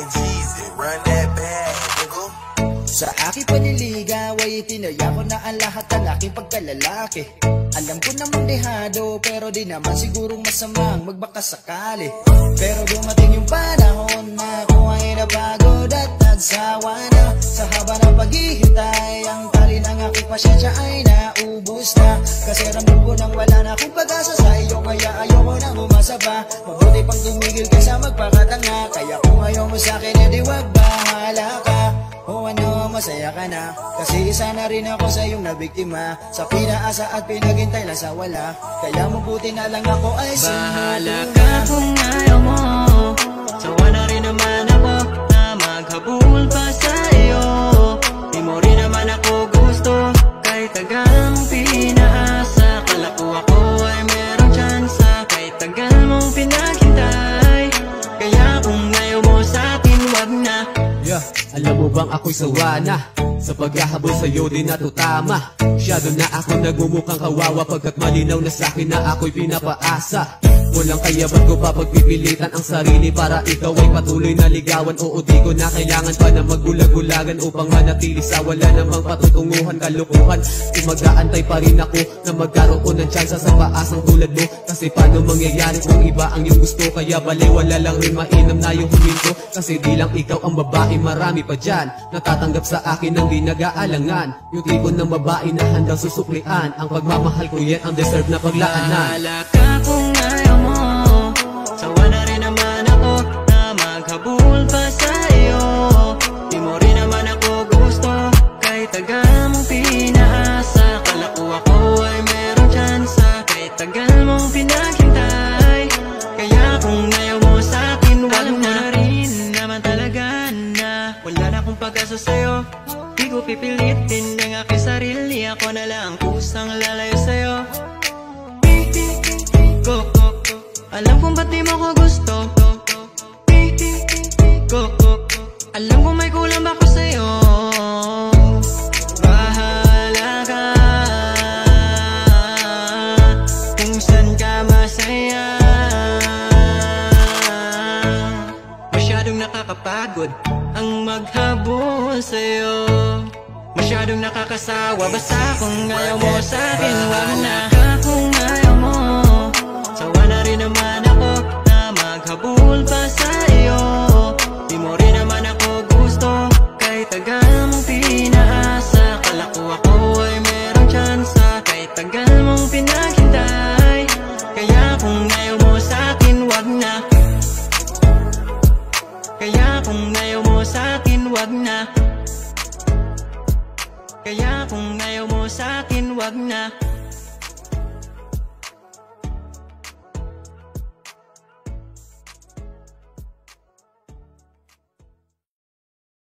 and Jeezy, run that bag, nigga. Sa aking paniligaw ay itinaya ko na ang lahat ng aking pagkalalaki. Alam ko namang dehado pero di naman sigurong masamang magbakasakali. Pero dumating yung panahon na ako ay napagod at nagsawa na. Sa haba ng paghihintay ang tali ng aking pasyensya ay naubos na. Kasi ramdam ko nang wala na akong pag-asa sa iyo, kaya ayoko na umasa pa. Mabuti pang tumigil kaysa magpakatanga. Kaya kung ayaw mo sa'kin edi wag bahala ka. O ano, masaya ka na. Kasi isa na rin ako sa iyong nabiktima. Sa pinaasa at pinaghintay lang sa wala. Kaya mabuti na lang ako ay bahala ka kung ayaw mo. Sawa na rin naman ako na maghabol pa sa iyo. Di mo rin naman ako gusto kahit tagal mong pinaasa. Kala ko ako ay merong tsansa kahit tagal mong pinaghintay. Kaya kung ayaw mo sa'kin wag na. Alam mo bang ako'y sawa na sa paghahabol sa'yo di natutama. Masyado na ako nagmumukhang kawawa pagkat malinaw na sa'kin na ako'y pinapaasa. Walang kaya ba't ko pa pagpipilitan ang sarili para ikaw ay patuloy na ligawan? Oo, di ko na kailangan pa na maggulag-gulagan upang manatili sa wala namang patutunguhan, kalukuhan. Kung mag-aantay pa rin ako na magkaroon ng tsansa sa paasang tulad mo. Kasi paano mangyayari kung iba ang iyong gusto? Kaya baliwala lang rin mainam na yung huminto. Kasi di lang ikaw ang babae, marami pa dyan natatanggap sa akin ng di nag-aalangan. Yung tipo ng babae na handang susuklian. Ang pagmamahal ko yan ang deserve na paglaanan. Bahala ka kung ayaw mo. Sawa na rin naman ako na maghabol pa sa iyo. Di mo rin naman ako gusto kahit tagal mong pinaasa. Kala ko ako ay merong tsansa kahit tagal mong pinaghintay. Kaya kung ayaw mo sa'kin wag na rin naman talaga na wala na akong pag-asa sa'yo. Di ko pipilitin ang aking sarili. Ako na lang kusang lalayo sa'yo. Alam kung ba't di mo ko gusto. Alam kung may kulang ba ko sa'yo. Bahala ka kung saan ka masaya. Masyadong nakakapagod ang maghabol sa'yo. Masyadong nakakasawa. Basta kung ayaw mo sa'kin wag na. Kung ayaw mo sawa na rin naman ako na maghabol pa sa iyo. Di mo rin naman ako gusto kahit tagal mong pinaasa. Kala ko ako ay merong tsansa kahit tagal mong pinaghintay. Kaya kung ayaw mo sa'kin wag na. Kaya kung ayaw mo sa'kin wag na. Kaya kung ayaw mo sa'kin wag na.